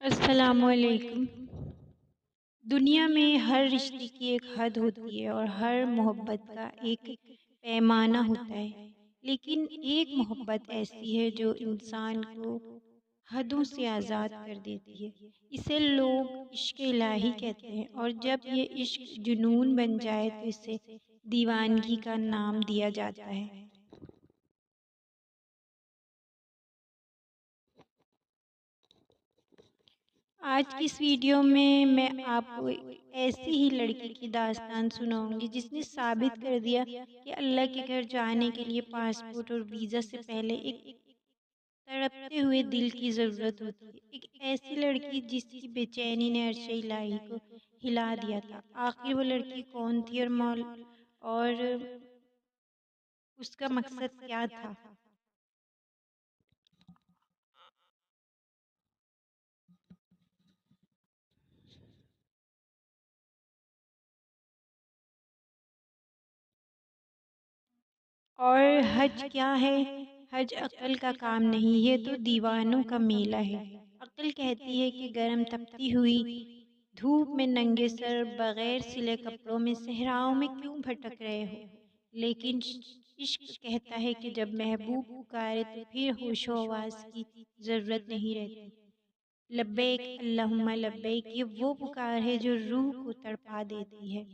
السلام علیکم۔ دنیا میں ہر رشتے کی ایک حد ہوتی ہے اور ہر محبت کا ایک پیمانہ ہوتا ہے، لیکن ایک محبت ایسی ہے جو انسان کو حدوں سے آزاد کر دیتی ہے۔ اسے لوگ عشق الہی کہتے ہیں، اور جب یہ عشق جنون بن جائے تو اسے دیوانگی کا نام دیا جاتا ہے۔ آج کی اس ویڈیو میں آپ کو ایسی ہی لڑکی کی داستان سناؤں گی جس نے ثابت کر دیا کہ اللہ کے گھر جانے کے لیے پاسپورٹ اور ویزا سے پہلے ایک تڑپتے ہوئے دل کی ضرورت ہوتی ہے۔ ایک ایسی لڑکی جس کی بے چینی نے عرش الہی کو ہلا دیا تھا۔ آخر وہ لڑکی کون تھی اور اس کا مقصد کیا تھا؟ اور حج کیا ہے؟ حج عقل کا کام نہیں، یہ تو دیوانوں کا میلہ ہے۔ عقل کہتی ہے کہ گرم تپتی ہوئی دھوپ میں ننگے سر بغیر سلے کپڑوں میں صحراؤں میں کیوں بھٹک رہے ہو، لیکن عشق کہتا ہے کہ جب محبوب پکارے تو پھر ہوش و حواس کی ضرورت نہیں رہتی۔ لبیک اللہم لبیک، یہ وہ پکار ہے جو روح کو تڑپا دیتی ہے۔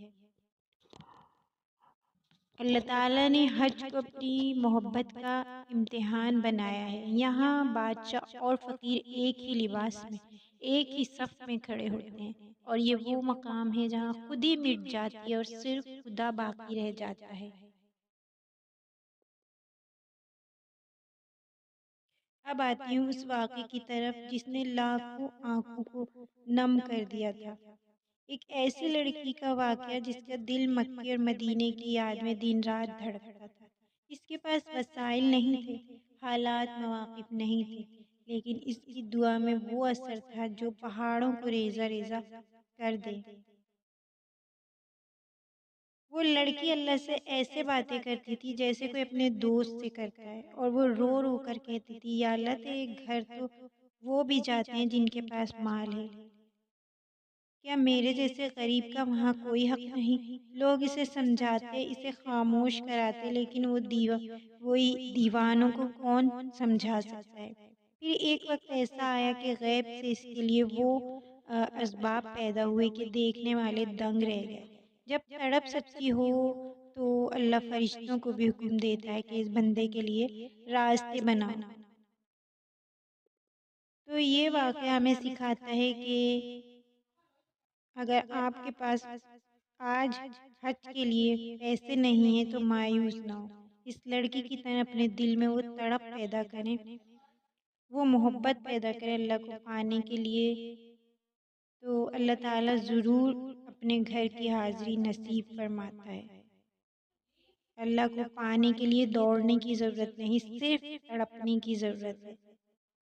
اللہ تعالیٰ نے حج کو اپنی محبت کا امتحان بنایا ہے۔ یہاں بادشاہ اور فقیر ایک ہی لباس میں، ایک ہی صف میں کھڑے ہوتے ہیں، اور یہ وہ مقام ہے جہاں خود ہی مٹ جاتی ہے اور صرف خدا باقی رہ جاتا ہے۔ اب آتی ہوں اس واقعے کی طرف جس نے لاکھوں آنکھوں کو نم کر دیا تھا۔ ایک ایسی لڑکی کا واقعہ جس کا دل مکے اور مدینے کی یاد میں دن رات دھڑکتا تھا۔ اس کے پاس وسائل نہیں تھے، حالات مواقف نہیں تھے، لیکن اس کی دعا میں وہ اثر تھا جو پہاڑوں کو ریزہ ریزہ کر دے۔ وہ لڑکی اللہ سے ایسے باتیں کرتی تھی جیسے کوئی اپنے دوست سے کرتا ہے، اور وہ رو رو کر کہتی تھی، یا اللہ تیرے گھر تو وہ بھی جاتے ہیں جن کے پاس مال ہے، کیا میرے جیسے غریب کا وہاں کوئی حق نہیں؟ لوگ اسے سمجھاتے، اسے خاموش کراتے، لیکن وہی دیوانوں کو کون سمجھا سکتا ہے؟ پھر ایک وقت ایسا آیا کہ غیب سے اس کے لیے وہ اسباب پیدا ہوئے کہ دیکھنے والے دنگ رہ گئے۔ جب تڑپ سکتی ہو تو اللہ فرشتوں کو بھی حکم دیتا ہے کہ اس بندے کے لیے راستے بناؤ۔ تو یہ واقعہ ہمیں سکھاتا ہے کہ اگر آپ کے پاس آج حج کے لیے پیسے نہیں ہیں تو مایوس نہ ہو، اس لڑکی کی طرح اپنے دل میں وہ تڑپ پیدا کریں، وہ محبت پیدا کریں اللہ کو پانے کے لیے، تو اللہ تعالیٰ ضرور اپنے گھر کی حاضری نصیب فرماتا ہے۔ اللہ کو پانے کے لیے دوڑنے کی ضرورت نہیں، صرف تڑپنے کی ضرورت ہے۔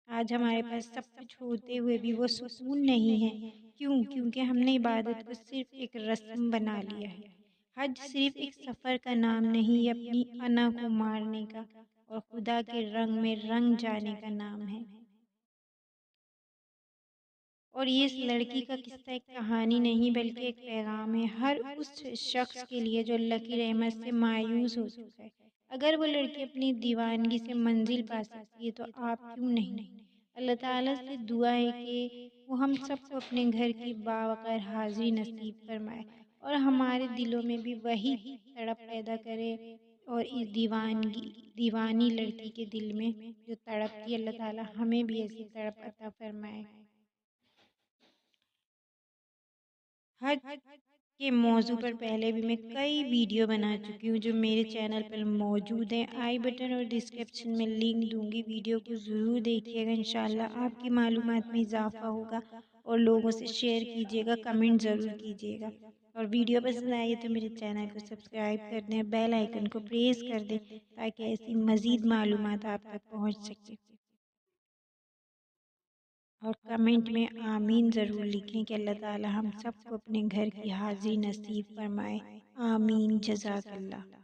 آج ہمارے پاس سب کچھ ہوتے ہوئے بھی وہ سکون نہیں ہے، کیونکہ ہم نے عبادت کو صرف ایک رسم بنا لیا ہے۔ حج صرف ایک سفر کا نام نہیں، یہ اپنی انا کو مارنے کا اور خدا کے رنگ میں رنگ جانے کا نام ہے۔ اور یہ اس لڑکی کا قصہ ایک کہانی نہیں بلکہ ایک پیغام ہے، ہر اس شخص کے لیے جو اللہ کی رحمت سے مایوس ہو چکا ہے۔ اگر وہ لڑکی اپنی دیوانگی سے منزل پا سکتی ہے تو آپ کیوں نہیں؟ اللہ تعالیٰ سے دعا ہے کہ وہ ہم سب کو اپنے گھر کی باوقار حاضری نصیب فرمائے، اور ہمارے دلوں میں بھی وہی تڑپ پیدا کرے، اور اس دیوانی لڑکی کے دل میں جو تڑپتی، اللہ تعالیٰ ہمیں بھی ایسی تڑپ عطا فرمائے۔ حج کے موضوع پر پہلے بھی میں کئی ویڈیو بنا چکی ہوں جو میرے چینل پر موجود ہیں، آئی بٹن اور ڈسکرپشن میں لنک دوں گی، ویڈیو کو ضرور دیکھیے گا، انشاءاللہ آپ کی معلومات میں اضافہ ہوگا، اور لوگوں سے شیئر کیجیے گا، کمنٹ ضرور کیجیے گا، اور ویڈیو پسند آئی تو میرے چینل کو سبسکرائب کر دیں، بیل آئیکن کو پریس کر دیں تاکہ ایسی مزید معلومات آپ تک پہنچ سکے، اور کمنٹ میں آمین ضرور لکھیں کہ اللہ تعالی ہم سب کو اپنے گھر کی حاضری نصیب فرمائے۔ آمین، جزاک اللہ۔